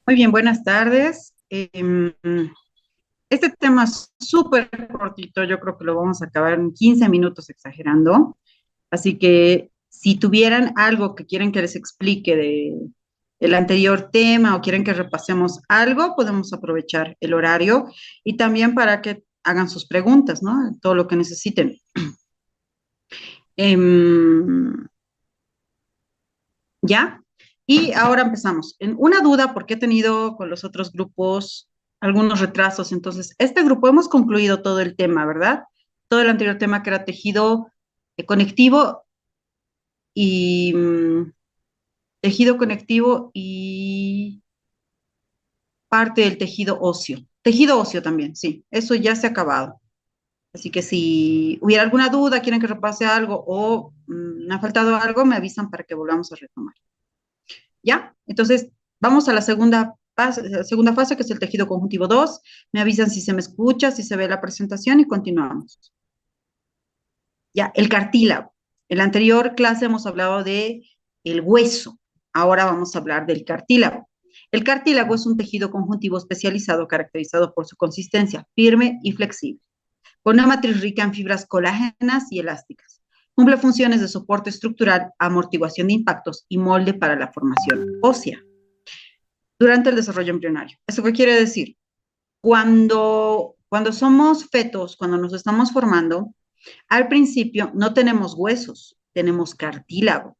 Muy bien, buenas tardes. Este tema es súper cortito, yo creo que lo vamos a acabar en 15 minutos exagerando. Así que si tuvieran algo que quieren que les explique del anterior tema o quieren que repasemos algo, podemos aprovechar el horario y también para que hagan sus preguntas, ¿no? Todo lo que necesiten. Em, ¿Ya? Y ahora empezamos. En una duda, porque he tenido con los otros grupos algunos retrasos. Entonces, este grupo hemos concluido todo el tema, ¿verdad? Todo el anterior tema que era tejido conectivo y tejido conectivo y parte del tejido óseo. Tejido óseo también, sí. Eso ya se ha acabado. Así que si hubiera alguna duda, quieren que repase algo o me ha faltado algo, me avisan para que volvamos a retomar. ¿Ya? Entonces, vamos a la segunda fase, que es el tejido conjuntivo 2. Me avisan si se me escucha, si se ve la presentación y continuamos. Ya, el cartílago. En la anterior clase hemos hablado de el hueso. Ahora vamos a hablar del cartílago. El cartílago es un tejido conjuntivo especializado caracterizado por su consistencia firme y flexible, con una matriz rica en fibras colágenas y elásticas. Cumple funciones de soporte estructural, amortiguación de impactos y molde para la formación ósea durante el desarrollo embrionario. ¿Eso qué quiere decir? Cuando somos fetos, cuando nos estamos formando, al principio no tenemos huesos, tenemos cartílago.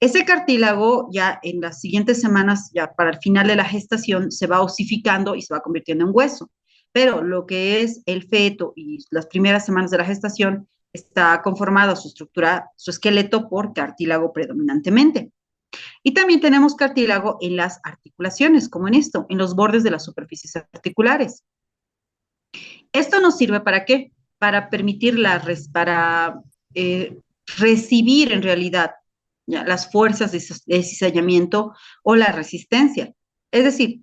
Ese cartílago ya en las siguientes semanas, ya para el final de la gestación, se va osificando y se va convirtiendo en hueso. Pero lo que es el feto y las primeras semanas de la gestación está conformado su estructura, su esqueleto por cartílago predominantemente. Y también tenemos cartílago en las articulaciones, como en esto, en los bordes de las superficies articulares. ¿Esto nos sirve para qué? Para permitir para recibir en realidad ya, las fuerzas de cizallamiento o la resistencia. Es decir,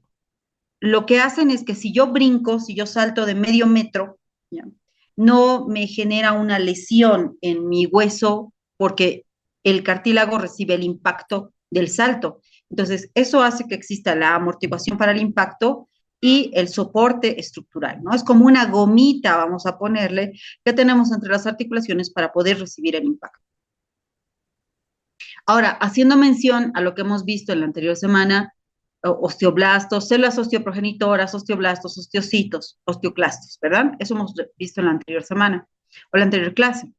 lo que hacen es que si yo brinco, si yo salto de medio metro, ya, no me genera una lesión en mi hueso porque el cartílago recibe el impacto del salto. Entonces, eso hace que exista la amortiguación para el impacto y el soporte estructural, ¿no? Es como una gomita, vamos a ponerle, que tenemos entre las articulaciones para poder recibir el impacto. Ahora, haciendo mención a lo que hemos visto en la anterior semana, osteoblastos, células osteoprogenitoras, osteoblastos, osteocitos, osteoclastos, ¿verdad? Eso hemos visto en la anterior semana o la anterior clase.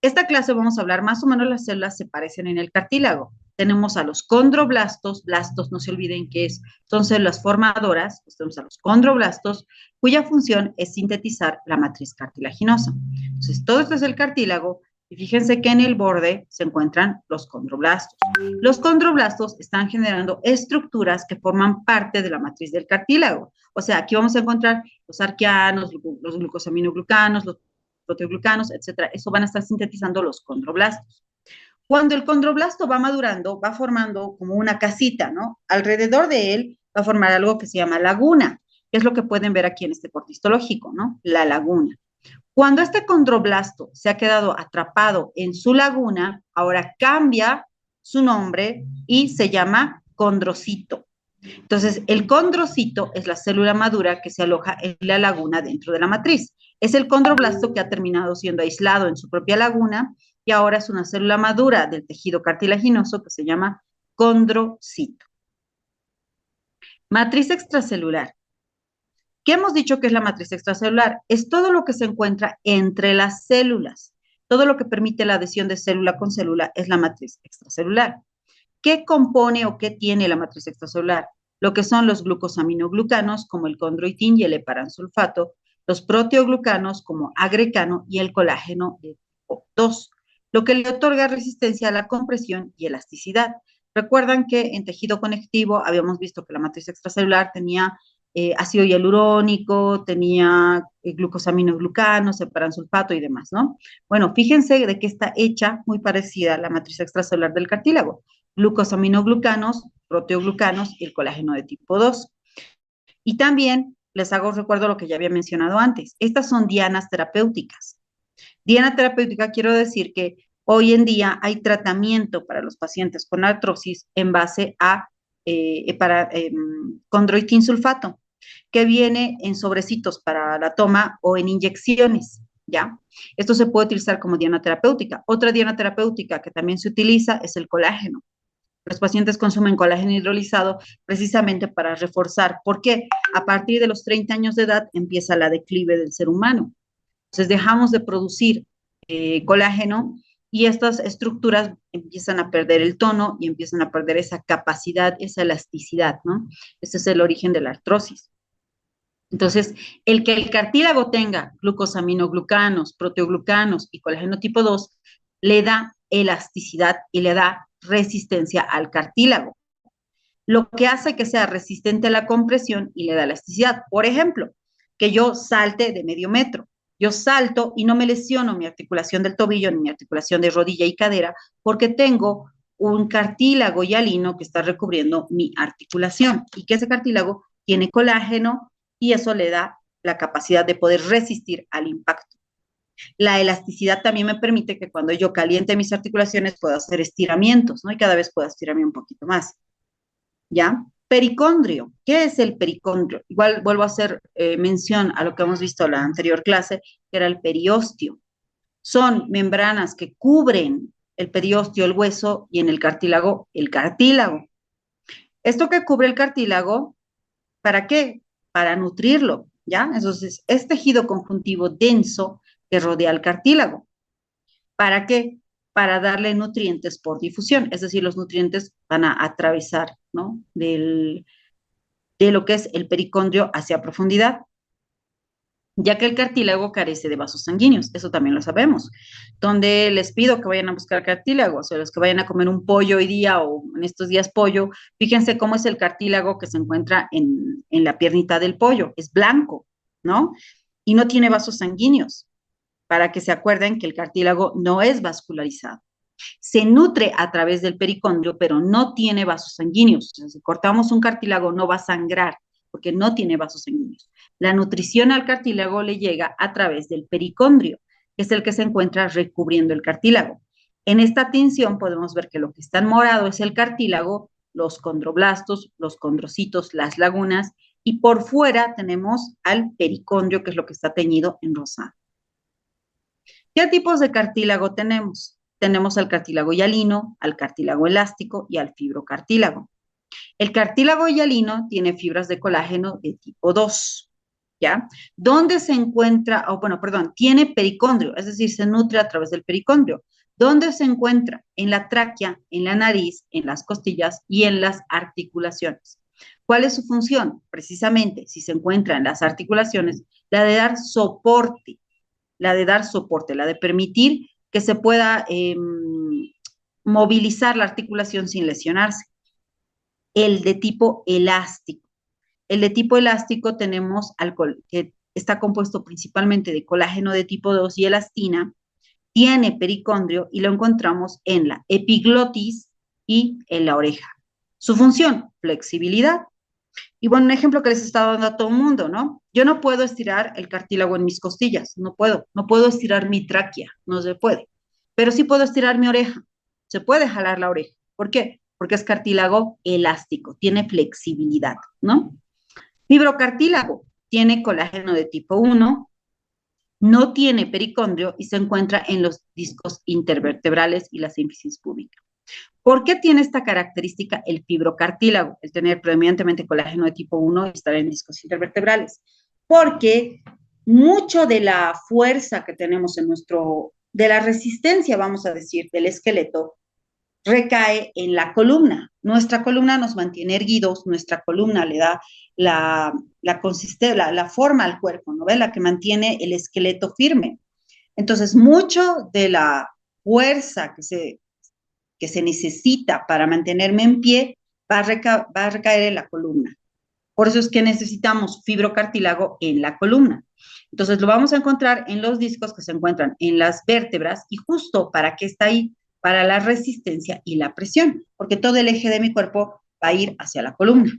Esta clase vamos a hablar más o menos las células se parecen en el cartílago. Tenemos a los condroblastos, blastos no se olviden que son células formadoras, pues tenemos a los condroblastos, cuya función es sintetizar la matriz cartilaginosa. Entonces, todo esto es el cartílago, y fíjense que en el borde se encuentran los condroblastos. Los condroblastos están generando estructuras que forman parte de la matriz del cartílago. O sea, aquí vamos a encontrar los arqueanos, los glucosaminoglucanos, los proteoglucanos, etcétera. Eso van a estar sintetizando los condroblastos. Cuando el condroblasto va madurando, va formando como una casita, ¿no? Alrededor de él va a formar algo que se llama laguna, que es lo que pueden ver aquí en este corte histológico, ¿no? La laguna. Cuando este condroblasto se ha quedado atrapado en su laguna, ahora cambia su nombre y se llama condrocito. Entonces, el condrocito es la célula madura que se aloja en la laguna dentro de la matriz. Es el condroblasto que ha terminado siendo aislado en su propia laguna y ahora es una célula madura del tejido cartilaginoso que se llama condrocito. Matriz extracelular. ¿Qué hemos dicho que es la matriz extracelular? Es todo lo que se encuentra entre las células. Todo lo que permite la adhesión de célula con célula es la matriz extracelular. ¿Qué compone o qué tiene la matriz extracelular? Lo que son los glucosaminoglucanos, como el condroitín y el heparansulfato, los proteoglucanos, como agrecano, y el colágeno de tipo 2, lo que le otorga resistencia a la compresión y elasticidad. Recuerdan que en tejido conectivo habíamos visto que la matriz extracelular tenía ácido hialurónico, tenía glucosaminoglucanos, heparansulfato y demás, ¿no? Bueno, fíjense de qué está hecha, muy parecida a la matriz extracelular del cartílago. Glucosaminoglucanos, proteoglucanos y el colágeno de tipo 2. Y también les hago recuerdo lo que ya había mencionado antes. Estas son dianas terapéuticas. Diana terapéutica quiero decir que hoy en día hay tratamiento para los pacientes con artrosis en base a condroitin sulfato, que viene en sobrecitos para la toma o en inyecciones, ¿ya? Esto se puede utilizar como diana terapéutica. Otra diana terapéutica que también se utiliza es el colágeno. Los pacientes consumen colágeno hidrolizado precisamente para reforzar, porque a partir de los 30 años de edad empieza la declive del ser humano. Entonces dejamos de producir colágeno y estas estructuras empiezan a perder el tono y empiezan a perder esa capacidad, esa elasticidad, ¿no? Ese es el origen de la artrosis. Entonces, el que el cartílago tenga glucosaminoglucanos, proteoglucanos y colágeno tipo 2 le da elasticidad y le da resistencia al cartílago, lo que hace que sea resistente a la compresión y le da elasticidad. Por ejemplo, que yo salte de medio metro. Yo salto y no me lesiono mi articulación del tobillo ni mi articulación de rodilla y cadera porque tengo un cartílago hialino que está recubriendo mi articulación y que ese cartílago tiene colágeno y eso le da la capacidad de poder resistir al impacto. La elasticidad también me permite que cuando yo caliente mis articulaciones pueda hacer estiramientos, ¿no? Y cada vez puedo estirarme un poquito más. ¿Ya? Pericondrio. ¿Qué es el pericondrio? Igual vuelvo a hacer mención a lo que hemos visto en la anterior clase, que era el periostio. Son membranas que cubren el periostio, el hueso, y en el cartílago, el cartílago. Esto que cubre el cartílago, ¿para qué? Para nutrirlo, ¿ya? Entonces, es tejido conjuntivo denso que rodea el cartílago. ¿Para qué? Para darle nutrientes por difusión, es decir, los nutrientes van a atravesar, ¿no? De lo que es el pericondrio hacia profundidad, ya que el cartílago carece de vasos sanguíneos, eso también lo sabemos. Donde les pido que vayan a buscar cartílago, o sea, los que vayan a comer un pollo hoy día o en estos días pollo, fíjense cómo es el cartílago que se encuentra en la piernita del pollo, es blanco, ¿no? Y no tiene vasos sanguíneos, para que se acuerden que el cartílago no es vascularizado. Se nutre a través del pericondrio, pero no tiene vasos sanguíneos. O sea, si cortamos un cartílago no va a sangrar, porque no tiene vasos sanguíneos. La nutrición al cartílago le llega a través del pericondrio, que es el que se encuentra recubriendo el cartílago. En esta tinción podemos ver que lo que está en morado es el cartílago, los condroblastos, los condrocitos, las lagunas, y por fuera tenemos al pericondrio, que es lo que está teñido en rosado. ¿Qué tipos de cartílago tenemos? Tenemos al cartílago hialino, al cartílago elástico y al fibrocartílago. El cartílago hialino tiene fibras de colágeno de tipo 2, ¿ya? ¿Dónde se encuentra? Tiene pericondrio, es decir, se nutre a través del pericondrio. ¿Dónde se encuentra? En la tráquea, en la nariz, en las costillas y en las articulaciones. ¿Cuál es su función? Precisamente, si se encuentra en las articulaciones, la de dar soporte, la de permitir que se pueda movilizar la articulación sin lesionarse. El de tipo elástico. El de tipo elástico tenemos alcohol, que está compuesto principalmente de colágeno de tipo 2 y elastina, tiene pericondrio y lo encontramos en la epiglotis y en la oreja. Su función, flexibilidad. Y bueno, un ejemplo que les he estado dando a todo el mundo, ¿no? Yo no puedo estirar el cartílago en mis costillas, no puedo estirar mi tráquea, no se puede, pero sí puedo estirar mi oreja, se puede jalar la oreja. ¿Por qué? Porque es cartílago elástico, tiene flexibilidad, ¿no? Fibrocartílago, tiene colágeno de tipo 1, no tiene pericondrio y se encuentra en los discos intervertebrales y la sínfisis púbica. ¿Por qué tiene esta característica el fibrocartílago, el tener predominantemente colágeno de tipo 1 y estar en discos intervertebrales? Porque mucho de la fuerza que tenemos de la resistencia, vamos a decir, del esqueleto, recae en la columna. Nuestra columna nos mantiene erguidos, nuestra columna le da la forma al cuerpo, ¿no ve? La que mantiene el esqueleto firme. Entonces, mucho de la fuerza que se necesita para mantenerme en pie va a recaer en la columna. Por eso es que necesitamos fibrocartílago en la columna. Entonces lo vamos a encontrar en los discos que se encuentran en las vértebras y justo para qué está ahí, para la resistencia y la presión, porque todo el eje de mi cuerpo va a ir hacia la columna.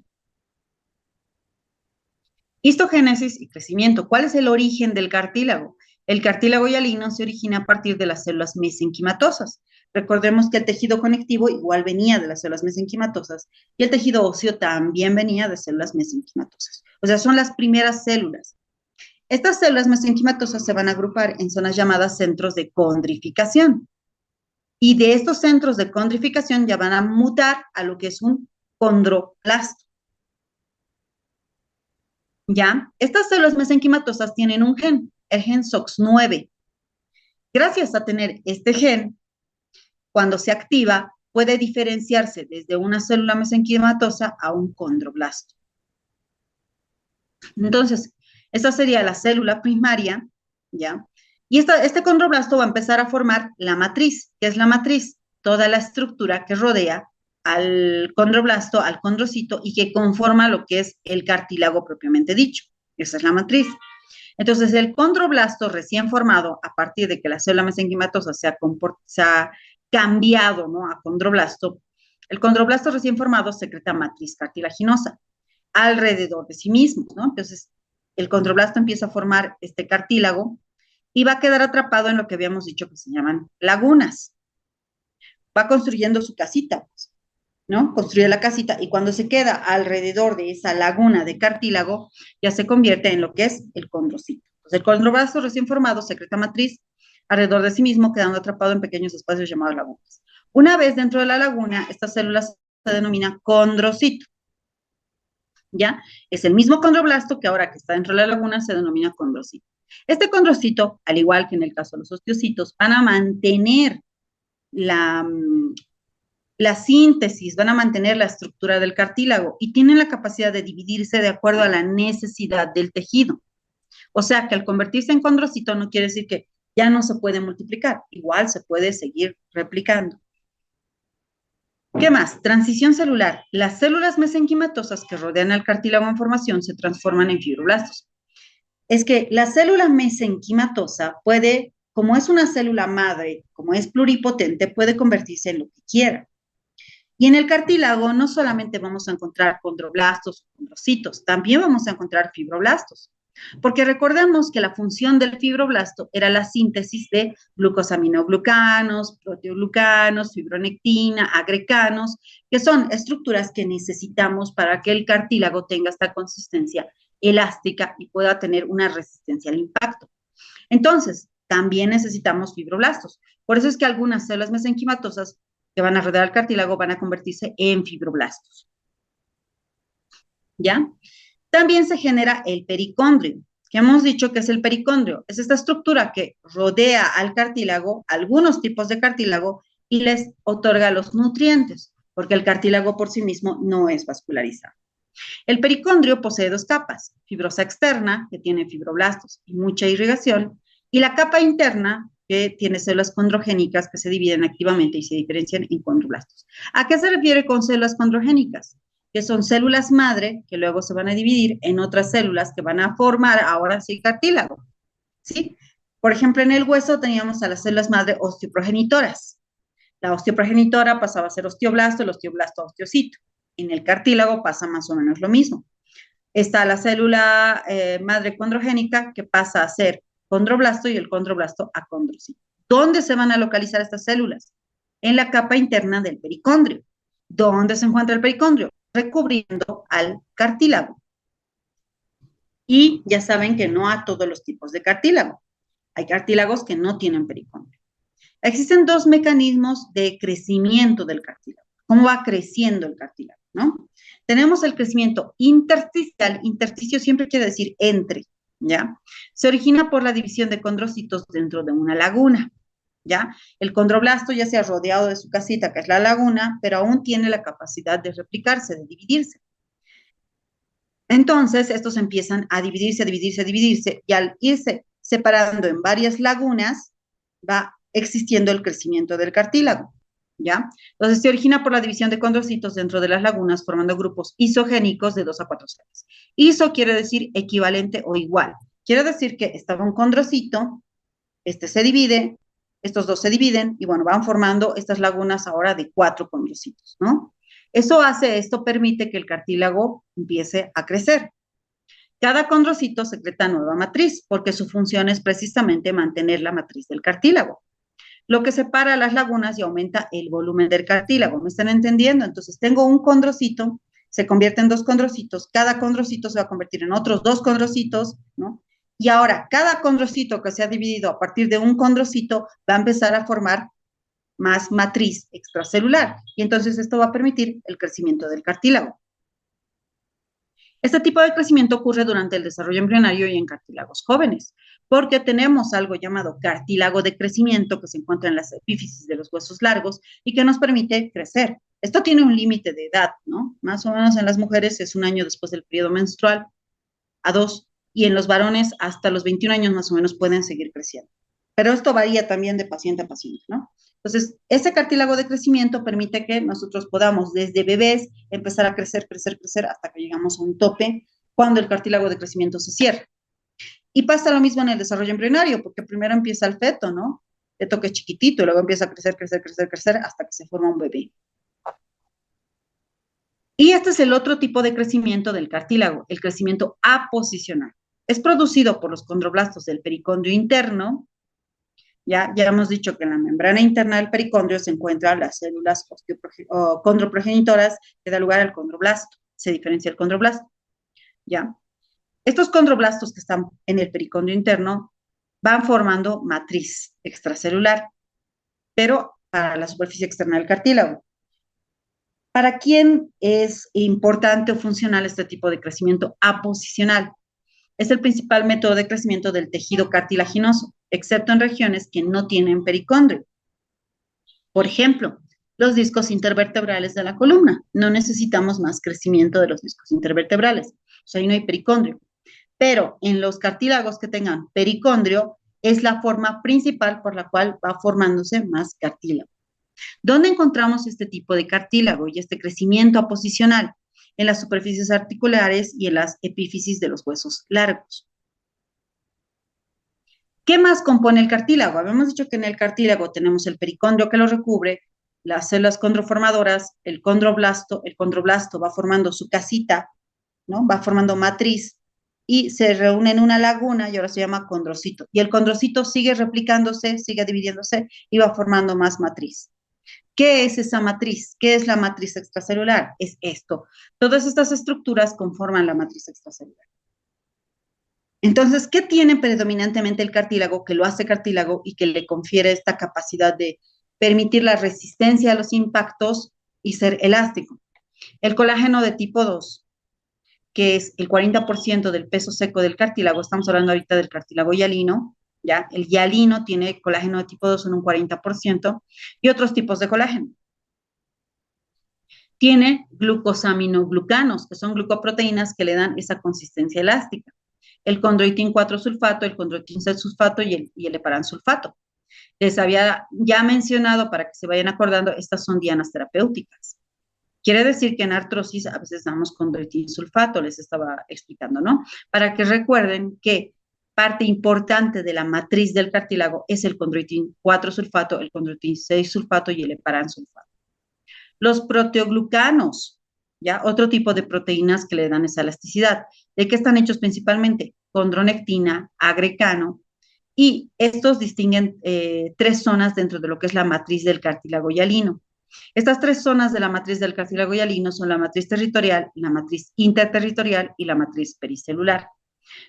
Histogénesis y crecimiento. ¿Cuál es el origen del cartílago? El cartílago hialino se origina a partir de las células mesenquimatosas. Recordemos que el tejido conectivo igual venía de las células mesenquimatosas y el tejido óseo también venía de células mesenquimatosas. O sea, son las primeras células. Estas células mesenquimatosas se van a agrupar en zonas llamadas centros de condrificación. Y de estos centros de condrificación ya van a mutar a lo que es un condroplasto. ¿Ya? Estas células mesenquimatosas tienen un gen, el gen SOX9. Gracias a tener este gen, cuando se activa, puede diferenciarse desde una célula mesenquimatosa a un condroblasto. Entonces, esta sería la célula primaria, ¿ya? Y este condroblasto va a empezar a formar la matriz. ¿Qué es la matriz? Toda la estructura que rodea al condroblasto, al condrocito, y que conforma lo que es el cartílago propiamente dicho. Esa es la matriz. Entonces, el condroblasto recién formado, a partir de que la célula mesenquimatosa se ha cambiado, ¿no?, a condroblasto, el condroblasto recién formado secreta matriz cartilaginosa alrededor de sí mismo, ¿no? Entonces, el condroblasto empieza a formar este cartílago y va a quedar atrapado en lo que habíamos dicho que se llaman lagunas. Va construyendo su casita, pues, ¿no? Construye la casita y cuando se queda alrededor de esa laguna de cartílago, ya se convierte en lo que es el condrocito. Entonces, el condroblasto recién formado secreta matriz alrededor de sí mismo, quedando atrapado en pequeños espacios llamados lagunas. Una vez dentro de la laguna, esta célula se denomina condrocito. ¿Ya? Es el mismo condroblasto que ahora que está dentro de la laguna se denomina condrocito. Este condrocito, al igual que en el caso de los osteocitos, van a mantener la síntesis, van a mantener la estructura del cartílago y tienen la capacidad de dividirse de acuerdo a la necesidad del tejido. O sea que al convertirse en condrocito no quiere decir que ya no se puede multiplicar, igual se puede seguir replicando. ¿Qué más? Transición celular. Las células mesenquimatosas que rodean al cartílago en formación se transforman en fibroblastos. Es que la célula mesenquimatosa puede, como es una célula madre, como es pluripotente, puede convertirse en lo que quiera. Y en el cartílago no solamente vamos a encontrar condroblastos o condrocitos, también vamos a encontrar fibroblastos. Porque recordemos que la función del fibroblasto era la síntesis de glucosaminoglucanos, proteoglucanos, fibronectina, agrecanos, que son estructuras que necesitamos para que el cartílago tenga esta consistencia elástica y pueda tener una resistencia al impacto. Entonces, también necesitamos fibroblastos. Por eso es que algunas células mesenquimatosas que van a rodear el cartílago van a convertirse en fibroblastos. ¿Ya? También se genera el pericondrio, que hemos dicho que es el pericondrio. Es esta estructura que rodea al cartílago, algunos tipos de cartílago, y les otorga los nutrientes, porque el cartílago por sí mismo no es vascularizado. El pericondrio posee dos capas, fibrosa externa, que tiene fibroblastos y mucha irrigación, y la capa interna, que tiene células condrogénicas que se dividen activamente y se diferencian en condroblastos. ¿A qué se refiere con células condrogénicas? Que son células madre que luego se van a dividir en otras células que van a formar ahora sí cartílago, ¿sí? Por ejemplo, en el hueso teníamos a las células madre osteoprogenitoras. La osteoprogenitora pasaba a ser osteoblasto, el osteoblasto a osteocito. En el cartílago pasa más o menos lo mismo. Está la célula madre condrogénica que pasa a ser condroblasto y el condroblasto a condrocito. ¿Dónde se van a localizar estas células? En la capa interna del pericondrio. ¿Dónde se encuentra el pericondrio? Recubriendo al cartílago. Y ya saben que no a todos los tipos de cartílago. Hay cartílagos que no tienen pericondrio. Existen dos mecanismos de crecimiento del cartílago. ¿Cómo va creciendo el cartílago, no? Tenemos el crecimiento intersticial. Intersticio siempre quiere decir entre, ¿ya? Se origina por la división de condrocitos dentro de una laguna, ¿ya? El condroblasto ya se ha rodeado de su casita, que es la laguna, pero aún tiene la capacidad de replicarse, de dividirse. Entonces, estos empiezan a dividirse, a dividirse, a dividirse, y al irse separando en varias lagunas, va existiendo el crecimiento del cartílago. ¿ya? Entonces se origina por la división de condrocitos dentro de las lagunas formando grupos isogénicos de 2 a 4 cepas. Iso quiere decir equivalente o igual. Quiere decir que estaba un condrocito, este se divide, estos dos se dividen y bueno, van formando estas lagunas ahora de 4 condrocitos, ¿no? Esto permite que el cartílago empiece a crecer. Cada condrocito secreta nueva matriz porque su función es precisamente mantener la matriz del cartílago, lo que separa las lagunas y aumenta el volumen del cartílago. ¿Me están entendiendo? Entonces tengo un condrocito, se convierte en 2 condrocitos, cada condrocito se va a convertir en otros 2 condrocitos, ¿no? Y ahora, cada condrocito que se ha dividido a partir de un condrocito va a empezar a formar más matriz extracelular. Y entonces esto va a permitir el crecimiento del cartílago. Este tipo de crecimiento ocurre durante el desarrollo embrionario y en cartílagos jóvenes, porque tenemos algo llamado cartílago de crecimiento que se encuentra en las epífisis de los huesos largos y que nos permite crecer. Esto tiene un límite de edad, ¿no? Más o menos en las mujeres es 1 año después del periodo menstrual a 2, y en los varones hasta los 21 años más o menos pueden seguir creciendo. Pero esto varía también de paciente a paciente, ¿no? Entonces, ese cartílago de crecimiento permite que nosotros podamos desde bebés empezar a crecer, crecer, crecer hasta que llegamos a un tope cuando el cartílago de crecimiento se cierra. Y pasa lo mismo en el desarrollo embrionario, porque primero empieza el feto, ¿no? El feto que es chiquitito y luego empieza a crecer, crecer, crecer, crecer hasta que se forma un bebé. Y este es el otro tipo de crecimiento del cartílago, el crecimiento aposicional. Es producido por los condroblastos del pericondrio interno. Ya hemos dicho que en la membrana interna del pericondrio se encuentran las células condroprogenitoras que da lugar al condroblasto. Se diferencia el condroblasto. ¿Ya? Estos condroblastos que están en el pericondrio interno van formando matriz extracelular, pero para la superficie externa del cartílago. ¿Para quién es importante o funcional este tipo de crecimiento aposicional? Es el principal método de crecimiento del tejido cartilaginoso, excepto en regiones que no tienen pericondrio. Por ejemplo, los discos intervertebrales de la columna. No necesitamos más crecimiento de los discos intervertebrales. O sea, ahí no hay pericondrio. Pero en los cartílagos que tengan pericondrio, es la forma principal por la cual va formándose más cartílago. ¿Dónde encontramos este tipo de cartílago y este crecimiento aposicional? En las superficies articulares y en las epífisis de los huesos largos. ¿Qué más compone el cartílago? Habíamos dicho que en el cartílago tenemos el pericondrio que lo recubre, las células condroformadoras, el condroblasto va formando su casita, ¿no? Va formando matriz y se reúne en una laguna y ahora se llama condrocito. Y el condrocito sigue replicándose, sigue dividiéndose y va formando más matriz. ¿Qué es esa matriz? ¿Qué es la matriz extracelular? Es esto. Todas estas estructuras conforman la matriz extracelular. Entonces, ¿qué tiene predominantemente el cartílago que lo hace cartílago y que le confiere esta capacidad de permitir la resistencia a los impactos y ser elástico? El colágeno de tipo 2, que es el 40% del peso seco del cartílago, estamos hablando ahorita del cartílago hialino, ¿ya? El hialino tiene colágeno de tipo 2 en un 40% y otros tipos de colágeno. Tiene glucosaminoglucanos, que son glucoproteínas que le dan esa consistencia elástica. El condroitin 4-sulfato, el condroitin 6-sulfato y el heparansulfato. Les había ya mencionado, para que se vayan acordando, estas son dianas terapéuticas. Quiere decir que en artrosis a veces damos condroitin sulfato, les estaba explicando, ¿no? Para que recuerden que parte importante de la matriz del cartílago es el condroitin 4-sulfato, el condroitin 6-sulfato y el heparansulfato. Los proteoglucanos, ¿ya? Otro tipo de proteínas que le dan esa elasticidad. ¿De qué están hechos principalmente? Condronectina, agrecano, y estos distinguen 3 zonas dentro de lo que es la matriz del cartílago hialino. Estas 3 zonas de la matriz del cartílago hialino son la matriz territorial, la matriz interterritorial y la matriz pericelular.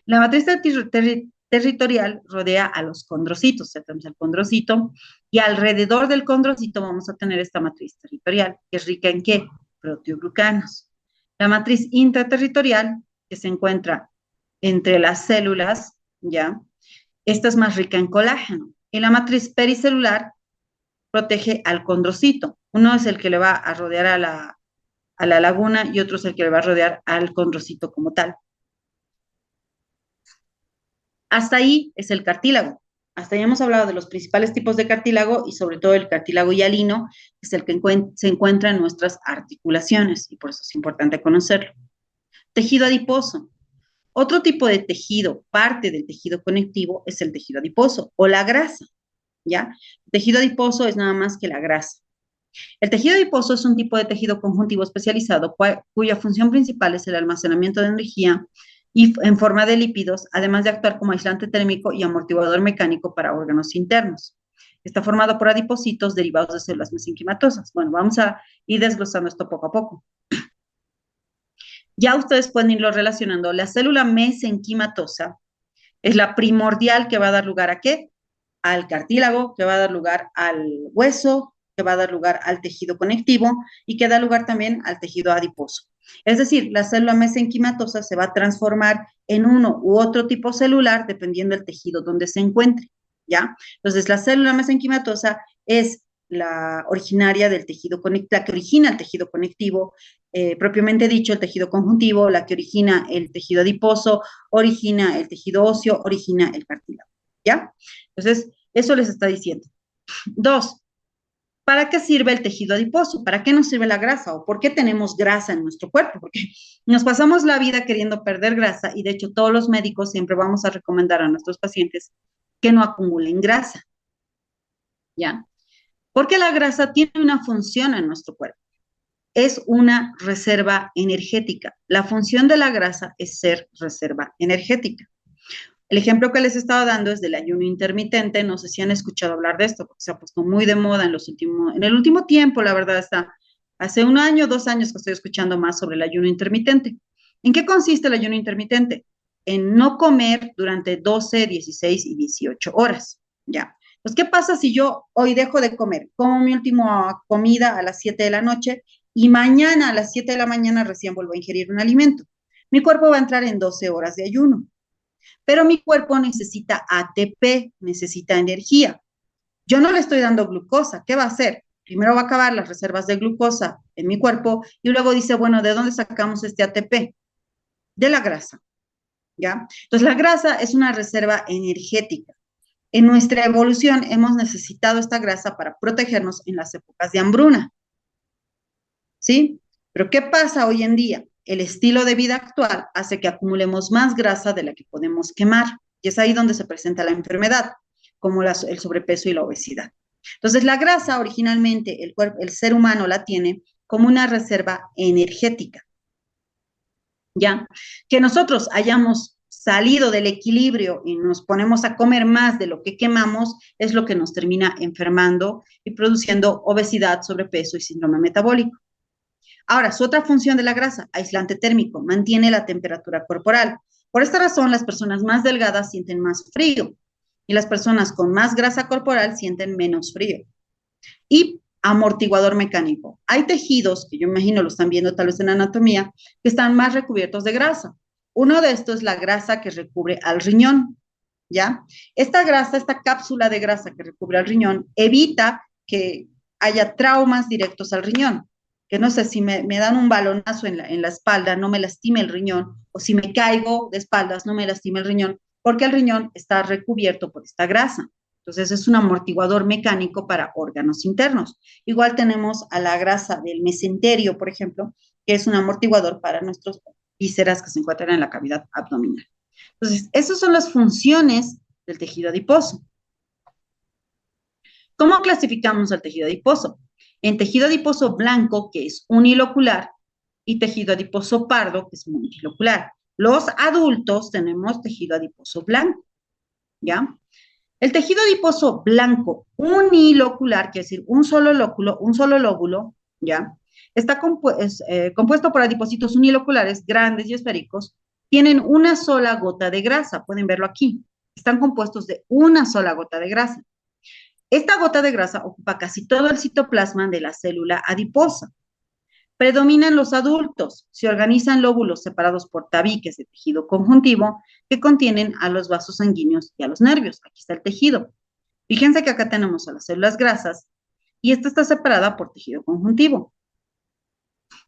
La matriz territorial rodea a los condrocitos, tenemos el condrocito, y alrededor del condrocito vamos a tener esta matriz territorial, que es rica en ¿qué? Proteoglucanos. La matriz interterritorial, que se encuentra entre las células, ¿ya? Esta es más rica en colágeno. Y la matriz pericelular protege al condrocito. Uno es el que le va a rodear a la laguna y otro es el que le va a rodear al condrocito como tal. Hasta ahí es el cartílago. Hasta ya hemos hablado de los principales tipos de cartílago y sobre todo el cartílago hialino, que es el que se encuentra en nuestras articulaciones y por eso es importante conocerlo. Tejido adiposo. Otro tipo de tejido, parte del tejido conectivo, es el tejido adiposo o la grasa, ¿ya? El tejido adiposo es nada más que la grasa. El tejido adiposo es un tipo de tejido conjuntivo especializado cuya función principal es el almacenamiento de energía y en forma de lípidos, además de actuar como aislante térmico y amortiguador mecánico para órganos internos. Está formado por adipocitos derivados de células mesenquimatosas. Bueno, vamos a ir desglosando esto poco a poco. Ya ustedes pueden irlo relacionando. La célula mesenquimatosa es la primordial que va a dar lugar ¿a qué? Al cartílago, que va a dar lugar al hueso, que va a dar lugar al tejido conectivo y que da lugar también al tejido adiposo. Es decir, la célula mesenquimatosa se va a transformar en uno u otro tipo celular dependiendo del tejido donde se encuentre, ¿ya? Entonces, la célula mesenquimatosa es la originaria del tejido conectivo, la que origina el tejido conectivo, propiamente dicho, el tejido conjuntivo, la que origina el tejido adiposo, origina el tejido óseo, origina el cartílago, ¿ya? Entonces, eso les está diciendo. 2, ¿para qué sirve el tejido adiposo? ¿Para qué nos sirve la grasa? ¿O por qué tenemos grasa en nuestro cuerpo? Porque nos pasamos la vida queriendo perder grasa y de hecho todos los médicos siempre vamos a recomendar a nuestros pacientes que no acumulen grasa, ¿ya? Porque la grasa tiene una función en nuestro cuerpo. Es una reserva energética. La función de la grasa es ser reserva energética. El ejemplo que les estaba dando es del ayuno intermitente. No sé si han escuchado hablar de esto, porque se ha puesto muy de moda en el último tiempo, la verdad está. Hace 1 año, 2 años que estoy escuchando más sobre el ayuno intermitente. ¿En qué consiste el ayuno intermitente? En no comer durante 12, 16 y 18 horas, ¿ya? Pues, ¿qué pasa si yo hoy dejo de comer? Como mi última comida a las 7 de la noche y mañana a las 7 de la mañana recién vuelvo a ingerir un alimento. Mi cuerpo va a entrar en 12 horas de ayuno. Pero mi cuerpo necesita ATP, necesita energía. Yo no le estoy dando glucosa. ¿Qué va a hacer? Primero va a acabar las reservas de glucosa en mi cuerpo y luego dice, bueno, ¿de dónde sacamos este ATP? De la grasa, ¿ya? Entonces, la grasa es una reserva energética. En nuestra evolución hemos necesitado esta grasa para protegernos en las épocas de hambruna, ¿sí? Pero ¿qué pasa hoy en día? El estilo de vida actual hace que acumulemos más grasa de la que podemos quemar. Y es ahí donde se presenta la enfermedad, como el sobrepeso y la obesidad. Entonces, la grasa originalmente el ser humano la tiene como una reserva energética. ¿Ya? Que nosotros hayamos salido del equilibrio y nos ponemos a comer más de lo que quemamos es lo que nos termina enfermando y produciendo obesidad, sobrepeso y síndrome metabólico. Ahora, su otra función de la grasa, aislante térmico, mantiene la temperatura corporal. Por esta razón, las personas más delgadas sienten más frío y las personas con más grasa corporal sienten menos frío. Y amortiguador mecánico. Hay tejidos, que yo imagino lo están viendo tal vez en anatomía, que están más recubiertos de grasa. Uno de estos es la grasa que recubre al riñón, ¿ya? Esta grasa, esta cápsula de grasa que recubre al riñón, evita que haya traumas directos al riñón. Que no sé, si me dan un balonazo en la espalda, no me lastime el riñón, o si me caigo de espaldas, no me lastime el riñón, porque el riñón está recubierto por esta grasa. Entonces, es un amortiguador mecánico para órganos internos. Igual tenemos a la grasa del mesenterio, por ejemplo, que es un amortiguador para nuestras vísceras que se encuentran en la cavidad abdominal. Entonces, esas son las funciones del tejido adiposo. ¿Cómo clasificamos al tejido adiposo? En tejido adiposo blanco, que es unilocular, y tejido adiposo pardo, que es multilocular. Los adultos tenemos tejido adiposo blanco, ¿ya? El tejido adiposo blanco unilocular, quiere decir un solo lóbulo, ¿ya? Está compuesto por adipocitos uniloculares grandes y esféricos. Tienen una sola gota de grasa, pueden verlo aquí. Están compuestos de una sola gota de grasa. Esta gota de grasa ocupa casi todo el citoplasma de la célula adiposa. Predominan los adultos, se organizan lóbulos separados por tabiques de tejido conjuntivo que contienen a los vasos sanguíneos y a los nervios. Aquí está el tejido. Fíjense que acá tenemos a las células grasas y esta está separada por tejido conjuntivo.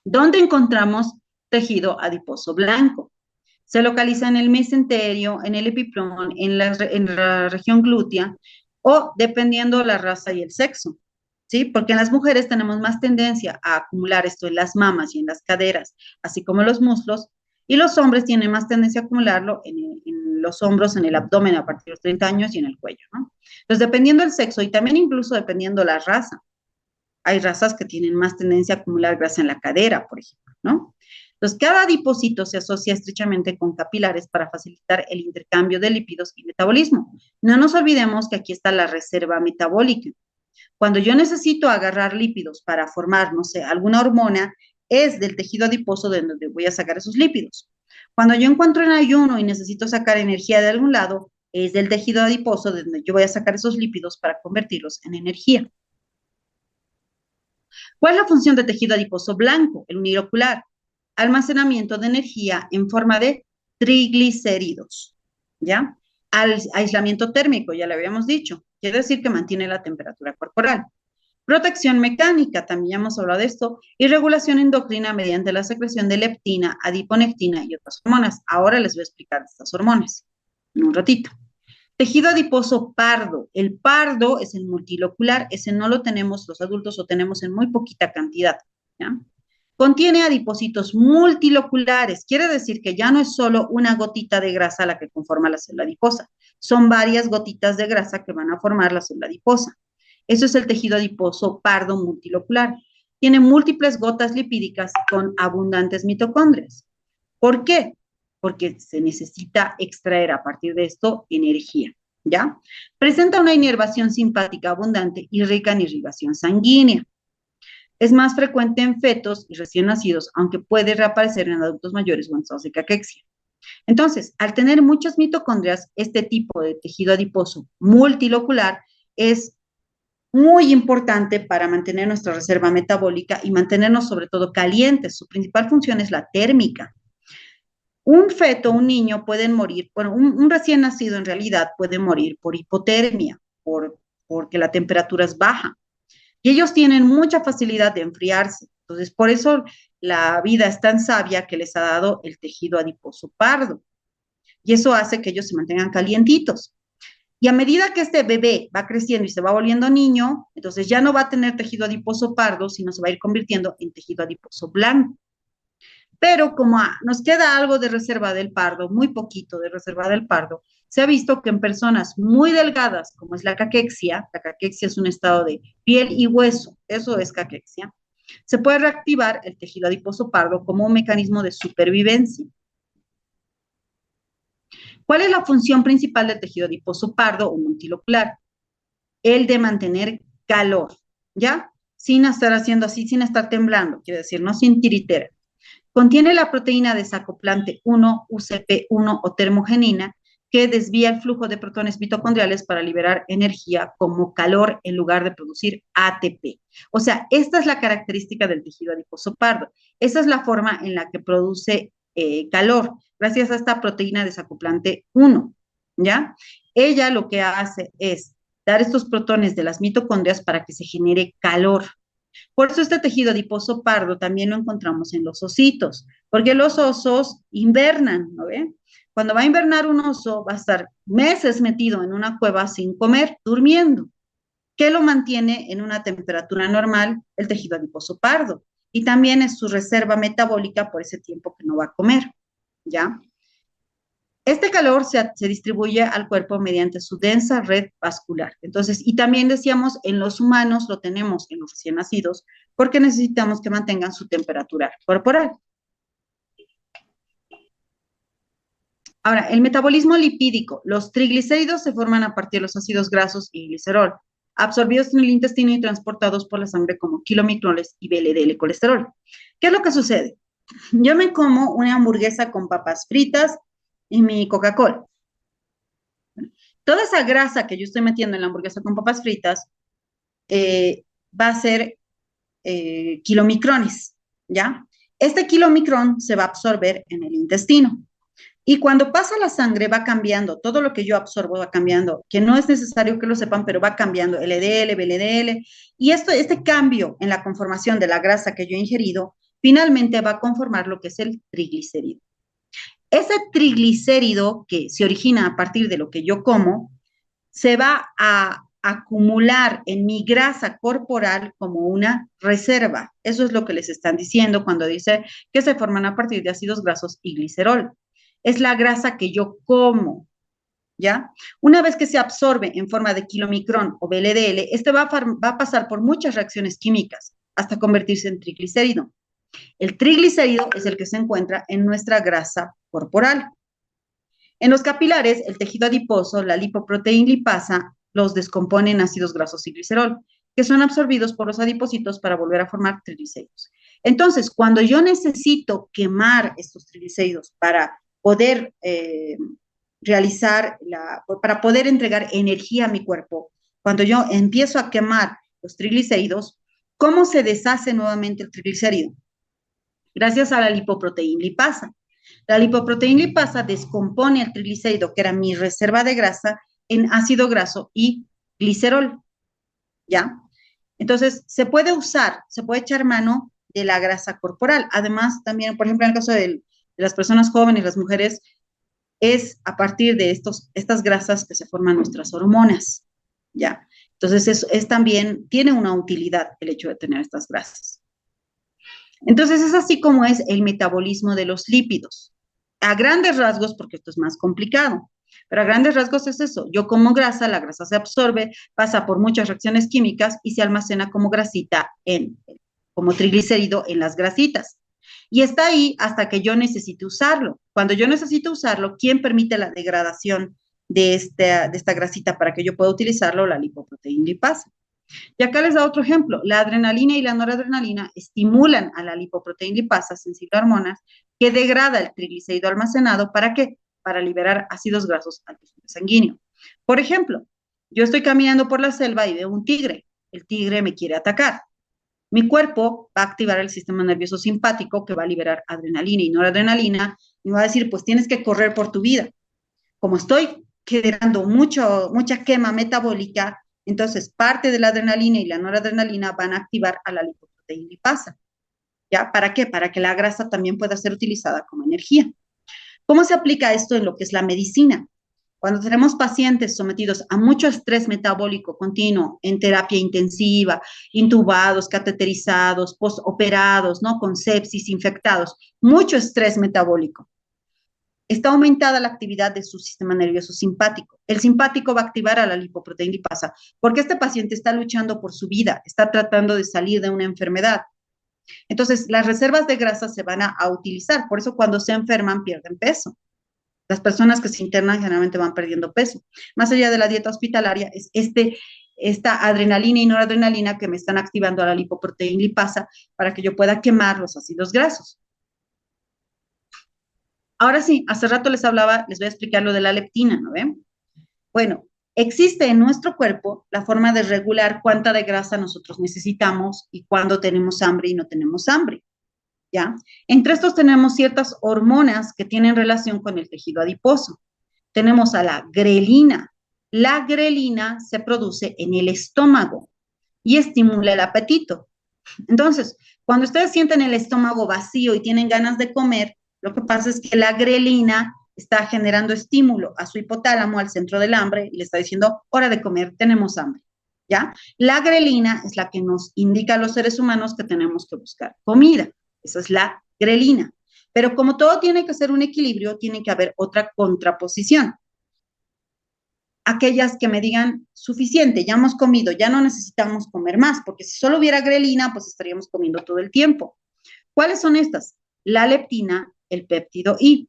¿Dónde encontramos tejido adiposo blanco? Se localiza en el mesenterio, en el epiplón, en la región glútea o dependiendo la raza y el sexo. ¿Sí? Porque en las mujeres tenemos más tendencia a acumular esto en las mamas y en las caderas, así como en los muslos, y los hombres tienen más tendencia a acumularlo en los hombros, en el abdomen a partir de los 30 años y en el cuello, ¿no? Entonces, dependiendo del sexo y también incluso dependiendo la raza, hay razas que tienen más tendencia a acumular grasa en la cadera, por ejemplo, ¿no? Entonces, cada adipocito se asocia estrechamente con capilares para facilitar el intercambio de lípidos y metabolismo. No nos olvidemos que aquí está la reserva metabólica. Cuando yo necesito agarrar lípidos para formar, no sé, alguna hormona, es del tejido adiposo de donde voy a sacar esos lípidos. Cuando yo encuentro en ayuno y necesito sacar energía de algún lado, es del tejido adiposo de donde yo voy a sacar esos lípidos para convertirlos en energía. ¿Cuál es la función del tejido adiposo blanco, el unilocular? Almacenamiento de energía en forma de triglicéridos, ¿ya? Aislamiento térmico, ya lo habíamos dicho, quiere decir que mantiene la temperatura corporal. Protección mecánica, también ya hemos hablado de esto, y regulación endocrina mediante la secreción de leptina, adiponectina y otras hormonas. Ahora les voy a explicar estas hormonas en un ratito. Tejido adiposo pardo. El pardo es el multilocular, ese no lo tenemos los adultos o tenemos en muy poquita cantidad, ¿ya? Contiene adipocitos multiloculares, quiere decir que ya no es solo una gotita de grasa la que conforma la célula adiposa, son varias gotitas de grasa que van a formar la célula adiposa. Eso es el tejido adiposo pardo multilocular. Tiene múltiples gotas lipídicas con abundantes mitocondrias. ¿Por qué? Porque se necesita extraer a partir de esto energía, ¿ya? Presenta una inervación simpática abundante y rica en irrigación sanguínea. Es más frecuente en fetos y recién nacidos, aunque puede reaparecer en adultos mayores o en estados de caquexia. Entonces, al tener muchas mitocondrias, este tipo de tejido adiposo multilocular es muy importante para mantener nuestra reserva metabólica y mantenernos sobre todo calientes. Su principal función es la térmica. Un feto, un niño pueden morir, bueno, un recién nacido en realidad puede morir por hipotermia, porque la temperatura es baja. Y ellos tienen mucha facilidad de enfriarse. Entonces, por eso la vida es tan sabia que les ha dado el tejido adiposo pardo. Y eso hace que ellos se mantengan calientitos. Y a medida que este bebé va creciendo y se va volviendo niño, entonces ya no va a tener tejido adiposo pardo, sino se va a ir convirtiendo en tejido adiposo blanco. Pero como nos queda algo de reserva del pardo, muy poquito de reserva del pardo, se ha visto que en personas muy delgadas, como es la caquexia es un estado de piel y hueso, eso es caquexia, se puede reactivar el tejido adiposo pardo como un mecanismo de supervivencia. ¿Cuál es la función principal del tejido adiposo pardo o multilocular? El de mantener calor, ¿ya? Sin estar haciendo así, sin estar temblando, quiere decir, no sin tiritera. Contiene la proteína desacoplante 1, UCP1 o termogenina, que desvía el flujo de protones mitocondriales para liberar energía como calor en lugar de producir ATP. O sea, esta es la característica del tejido adiposo pardo. Esa es la forma en la que produce calor, gracias a esta proteína desacoplante 1, ¿ya? Ella lo que hace es dar estos protones de las mitocondrias para que se genere calor. Por eso este tejido adiposo pardo también lo encontramos en los ositos, porque los osos invernan, ¿no ve? Cuando va a invernar un oso, va a estar meses metido en una cueva sin comer, durmiendo. ¿Qué lo mantiene en una temperatura normal? El tejido adiposo pardo. Y también es su reserva metabólica por ese tiempo que no va a comer, ¿ya? Este calor se distribuye al cuerpo mediante su densa red vascular. Entonces, y también decíamos, en los humanos lo tenemos en los recién nacidos, porque necesitamos que mantengan su temperatura corporal. Ahora, el metabolismo lipídico. Los triglicéridos se forman a partir de los ácidos grasos y glicerol, absorbidos en el intestino y transportados por la sangre como kilomicrones y VLDL colesterol. ¿Qué es lo que sucede? Yo me como una hamburguesa con papas fritas y mi Coca-Cola. Toda esa grasa que yo estoy metiendo en la hamburguesa con papas fritas va a ser kilomicrones, ¿ya? Este kilomicrón se va a absorber en el intestino. Y cuando pasa la sangre va cambiando, todo lo que yo absorbo va cambiando, que no es necesario que lo sepan, pero va cambiando LDL, VLDL, y este cambio en la conformación de la grasa que yo he ingerido, finalmente va a conformar lo que es el triglicérido. Ese triglicérido que se origina a partir de lo que yo como, se va a acumular en mi grasa corporal como una reserva. Eso es lo que les están diciendo cuando dice que se forman a partir de ácidos grasos y glicerol. Es la grasa que yo como, ¿ya? Una vez que se absorbe en forma de kilomicrón o VLDL, este va a pasar por muchas reacciones químicas hasta convertirse en triglicérido. El triglicérido es el que se encuentra en nuestra grasa corporal. En los capilares, el tejido adiposo, la lipoproteína lipasa, los descompone en ácidos grasos y glicerol, que son absorbidos por los adipocitos para volver a formar triglicéridos. Entonces, cuando yo necesito quemar estos triglicéridos para poder para poder entregar energía a mi cuerpo, cuando yo empiezo a quemar los triglicéridos, ¿cómo se deshace nuevamente el triglicérido? Gracias a la lipoproteína lipasa. La lipoproteína lipasa descompone el triglicérido, que era mi reserva de grasa, en ácido graso y glicerol, ¿ya? Entonces, se puede usar, se puede echar mano de la grasa corporal. Además, también, por ejemplo, en el caso de las personas jóvenes, las mujeres, es a partir de estas grasas que se forman nuestras hormonas, ¿ya? Entonces, es también, tiene una utilidad el hecho de tener estas grasas. Entonces, es así como es el metabolismo de los lípidos. A grandes rasgos, porque esto es más complicado, pero a grandes rasgos es eso. Yo como grasa, la grasa se absorbe, pasa por muchas reacciones químicas y se almacena como grasita, como triglicérido en las grasitas. Y está ahí hasta que yo necesite usarlo. Cuando yo necesito usarlo, ¿quién permite la degradación de esta grasita para que yo pueda utilizarlo? La lipoproteína lipasa. Y acá les da otro ejemplo. La adrenalina y la noradrenalina estimulan a la lipoproteína lipasa, sensible a hormonas, que degrada el triglicérido almacenado. ¿Para qué? Para liberar ácidos grasos al tejido sanguíneo. Por ejemplo, yo estoy caminando por la selva y veo un tigre. El tigre me quiere atacar. Mi cuerpo va a activar el sistema nervioso simpático que va a liberar adrenalina y noradrenalina y va a decir, pues tienes que correr por tu vida. Como estoy generando mucha quema metabólica, entonces parte de la adrenalina y la noradrenalina van a activar a la lipoproteína lipasa. ¿Ya? ¿Para qué? Para que la grasa también pueda ser utilizada como energía. ¿Cómo se aplica esto en lo que es la medicina? Cuando tenemos pacientes sometidos a mucho estrés metabólico continuo en terapia intensiva, intubados, cateterizados, postoperados, ¿no? Con sepsis, infectados, mucho estrés metabólico. Está aumentada la actividad de su sistema nervioso simpático. El simpático va a activar a la lipoproteína lipasa porque este paciente está luchando por su vida, está tratando de salir de una enfermedad. Entonces, las reservas de grasa se van a utilizar. Por eso, cuando se enferman, pierden peso. Las personas que se internan generalmente van perdiendo peso. Más allá de la dieta hospitalaria, es esta adrenalina y noradrenalina que me están activando a la lipoproteína lipasa para que yo pueda quemar los ácidos grasos. Ahora sí, hace rato les hablaba, les voy a explicar lo de la leptina, ¿no ven? Bueno, existe en nuestro cuerpo la forma de regular cuánta de grasa nosotros necesitamos y cuándo tenemos hambre y no tenemos hambre, ¿ya? Entre estos tenemos ciertas hormonas que tienen relación con el tejido adiposo. Tenemos a la grelina. La grelina se produce en el estómago y estimula el apetito. Entonces, cuando ustedes sienten el estómago vacío y tienen ganas de comer, lo que pasa es que la grelina está generando estímulo a su hipotálamo, al centro del hambre, y le está diciendo, hora de comer, tenemos hambre, ¿ya? La grelina es la que nos indica a los seres humanos que tenemos que buscar comida. Esa es la grelina. Pero como todo tiene que ser un equilibrio, tiene que haber otra contraposición. Aquellas que me digan, suficiente, ya hemos comido, ya no necesitamos comer más, porque si solo hubiera grelina, pues estaríamos comiendo todo el tiempo. ¿Cuáles son estas? La leptina, el péptido I,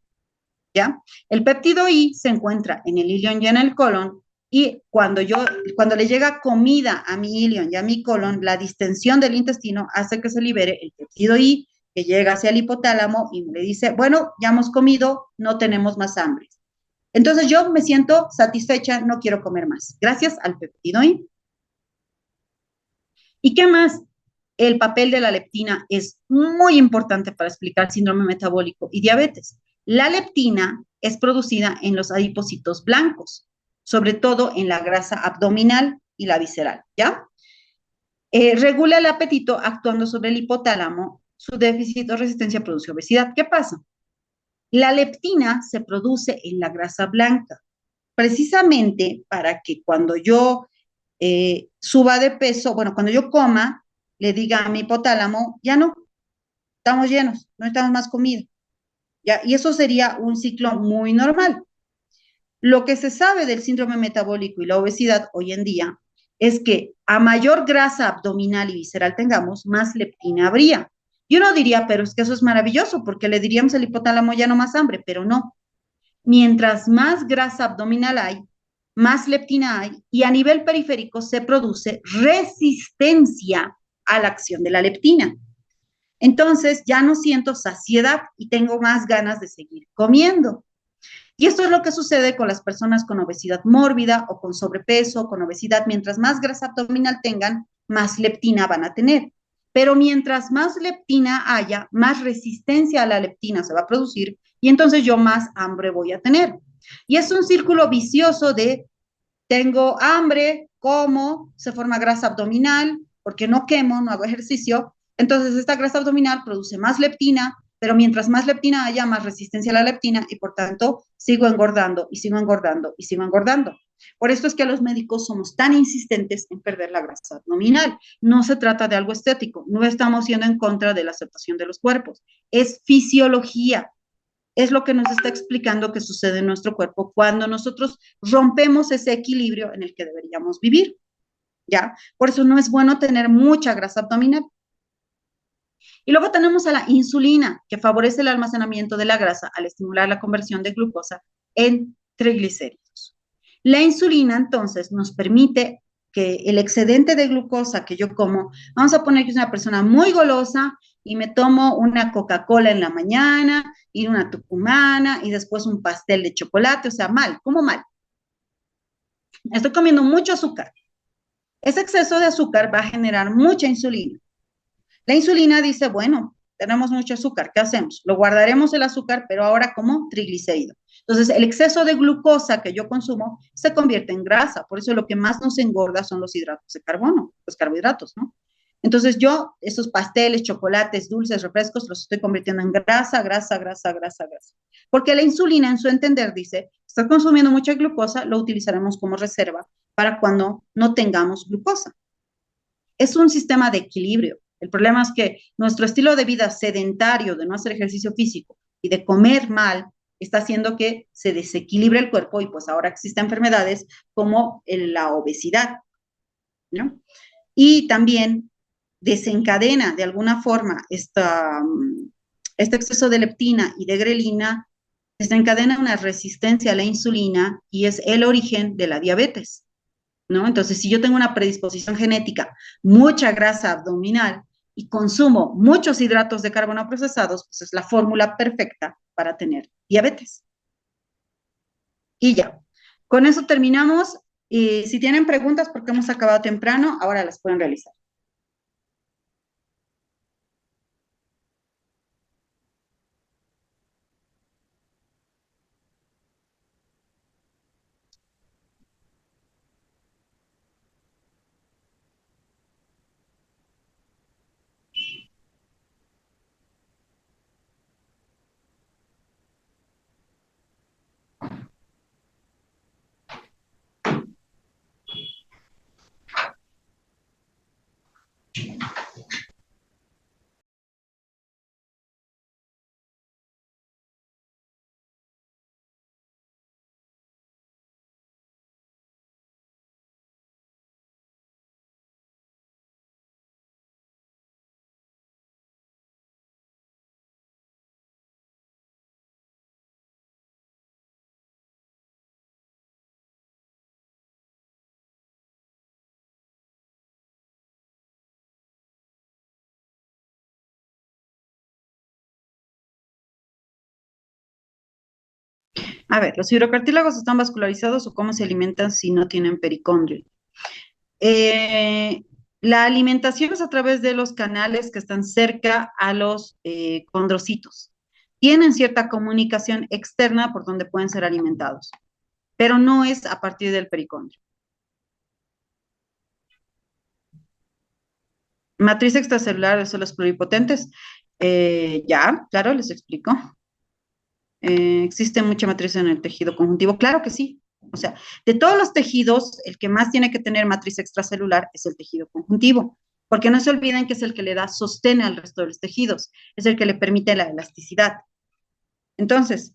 ¿ya? El péptido I se encuentra en el ilion y en el colon, y cuando le llega comida a mi ilion y a mi colon, la distensión del intestino hace que se libere el péptido I, que llega hacia el hipotálamo y me dice, bueno, ya hemos comido, no tenemos más hambre. Entonces yo me siento satisfecha, no quiero comer más, gracias al péptido I. ¿Y qué más? El papel de la leptina es muy importante para explicar síndrome metabólico y diabetes. La leptina es producida en los adipocitos blancos, sobre todo en la grasa abdominal y la visceral, ¿ya? Regula el apetito actuando sobre el hipotálamo, su déficit o resistencia produce obesidad. ¿Qué pasa? La leptina se produce en la grasa blanca, precisamente para que cuando yo suba de peso, bueno, cuando yo coma, le diga a mi hipotálamo, ya no, estamos llenos, no necesitamos más comida. ¿Ya? Y eso sería un ciclo muy normal. Lo que se sabe del síndrome metabólico y la obesidad hoy en día es que a mayor grasa abdominal y visceral tengamos, más leptina habría. Y uno diría, pero es que eso es maravilloso, porque le diríamos al hipotálamo ya no más hambre, pero no. Mientras más grasa abdominal hay, más leptina hay y a nivel periférico se produce resistencia a la acción de la leptina. Entonces ya no siento saciedad y tengo más ganas de seguir comiendo. Y esto es lo que sucede con las personas con obesidad mórbida o con sobrepeso, con obesidad. Mientras más grasa abdominal tengan, más leptina van a tener. Pero mientras más leptina haya, más resistencia a la leptina se va a producir y entonces yo más hambre voy a tener. Y es un círculo vicioso de tengo hambre, como, se forma grasa abdominal, porque no quemo, no hago ejercicio. Entonces esta grasa abdominal produce más leptina, pero mientras más leptina haya, más resistencia a la leptina y por tanto sigo engordando y sigo engordando y sigo engordando. Por esto es que los médicos somos tan insistentes en perder la grasa abdominal. No se trata de algo estético, no estamos yendo en contra de la aceptación de los cuerpos, es fisiología, es lo que nos está explicando que sucede en nuestro cuerpo cuando nosotros rompemos ese equilibrio en el que deberíamos vivir, ¿ya? Por eso no es bueno tener mucha grasa abdominal. Y luego tenemos a la insulina, que favorece el almacenamiento de la grasa al estimular la conversión de glucosa en triglicéridos. La insulina, entonces, nos permite que el excedente de glucosa que yo como, vamos a poner que es una persona muy golosa y me tomo una Coca-Cola en la mañana y una tucumana y después un pastel de chocolate, o sea, mal, como mal. Estoy comiendo mucho azúcar. Ese exceso de azúcar va a generar mucha insulina. La insulina dice, bueno, tenemos mucho azúcar, ¿qué hacemos? Lo guardaremos el azúcar, pero ahora como triglicérido. Entonces, el exceso de glucosa que yo consumo se convierte en grasa. Por eso lo que más nos engorda son los hidratos de carbono, los carbohidratos, ¿no? Entonces yo, esos pasteles, chocolates, dulces, refrescos, los estoy convirtiendo en grasa, grasa, grasa, grasa, grasa. Porque la insulina, en su entender, dice, está consumiendo mucha glucosa, lo utilizaremos como reserva para cuando no tengamos glucosa. Es un sistema de equilibrio. El problema es que nuestro estilo de vida sedentario, de no hacer ejercicio físico y de comer mal, está haciendo que se desequilibre el cuerpo y pues ahora existen enfermedades como la obesidad, ¿no? Y también desencadena de alguna forma este exceso de leptina y de grelina, desencadena una resistencia a la insulina y es el origen de la diabetes, ¿no? Entonces, si yo tengo una predisposición genética, mucha grasa abdominal y consumo muchos hidratos de carbono procesados, pues es la fórmula perfecta para tener diabetes. Y ya, con eso terminamos. Y si tienen preguntas, porque hemos acabado temprano, ahora las pueden realizar. A ver, ¿los fibrocartílagos están vascularizados o cómo se alimentan si no tienen pericondrio? Eh, la alimentación es a través de los canales que están cerca a los condrocitos. Tienen cierta comunicación externa por donde pueden ser alimentados, pero no es a partir del pericondrio. Matriz extracelular de células pluripotentes. Ya, claro, les explico. ¿Existe mucha matriz en el tejido conjuntivo? Claro que sí. O sea, de todos los tejidos, el que más tiene que tener matriz extracelular es el tejido conjuntivo, porque no se olviden que es el que le da sostén al resto de los tejidos, es el que le permite la elasticidad. Entonces,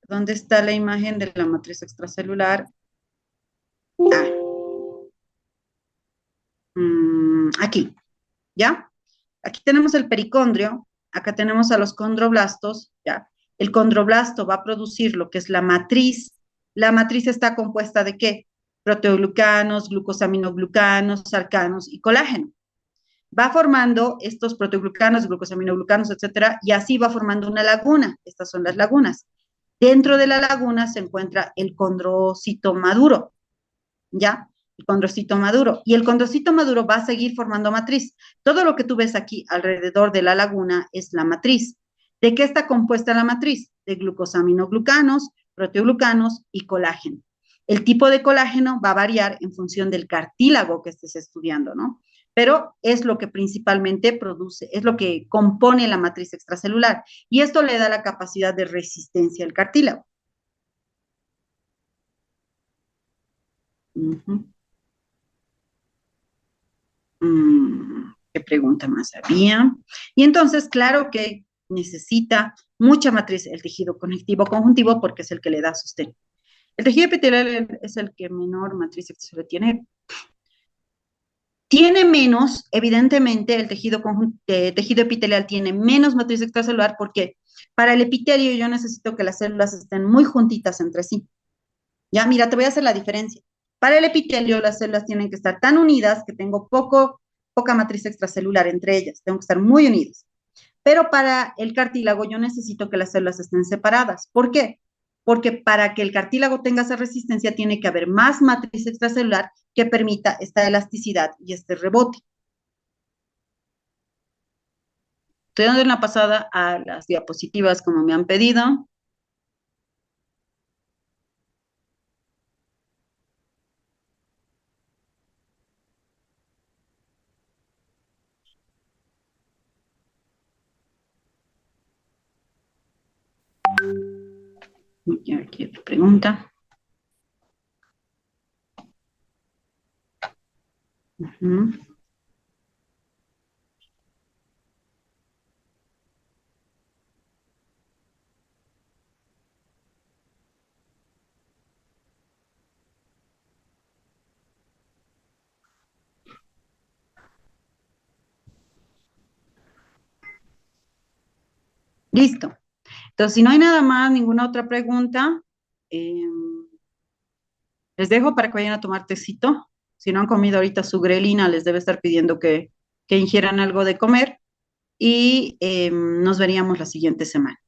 ¿dónde está la imagen de la matriz extracelular? Ah, aquí, ¿ya? Aquí tenemos el pericondrio, acá tenemos a los condroblastos, ¿ya? El condroblasto va a producir lo que es la matriz. La matriz está compuesta de ¿qué? Proteoglucanos, glucosaminoglucanos, sarcanos y colágeno. Va formando estos proteoglucanos, glucosaminoglucanos, etcétera, y así va formando una laguna. Estas son las lagunas. Dentro de la laguna se encuentra el condrocito maduro, ¿ya? El condrocito maduro. Y el condrocito maduro va a seguir formando matriz. Todo lo que tú ves aquí alrededor de la laguna es la matriz. ¿De qué está compuesta la matriz? De glucosaminoglucanos, proteoglucanos y colágeno. El tipo de colágeno va a variar en función del cartílago que estés estudiando, ¿no? Pero es lo que principalmente produce, es lo que compone la matriz extracelular. Y esto le da la capacidad de resistencia al cartílago. Uh -huh. ¿Qué pregunta más había? Y entonces, claro que necesita mucha matriz el tejido conectivo conjuntivo porque es el que le da sostén. El tejido epitelial es el que menor matriz extracelular tiene. Tiene menos, evidentemente, el tejido epitelial tiene menos matriz extracelular porque para el epitelio yo necesito que las células estén muy juntitas entre sí. Ya, mira, te voy a hacer la diferencia. Para el epitelio, las células tienen que estar tan unidas que tengo poca matriz extracelular entre ellas, tengo que estar muy unidas. Pero para el cartílago yo necesito que las células estén separadas. ¿Por qué? Porque para que el cartílago tenga esa resistencia tiene que haber más matriz extracelular que permita esta elasticidad y este rebote. Estoy dando en la pasada a las diapositivas como me han pedido. Aquí otra pregunta. Listo. Entonces, si no hay nada más, ninguna otra pregunta, eh, les dejo para que vayan a tomar tecito. Si no han comido ahorita su grelina, les debe estar pidiendo que ingieran algo de comer y nos veríamos la siguiente semana.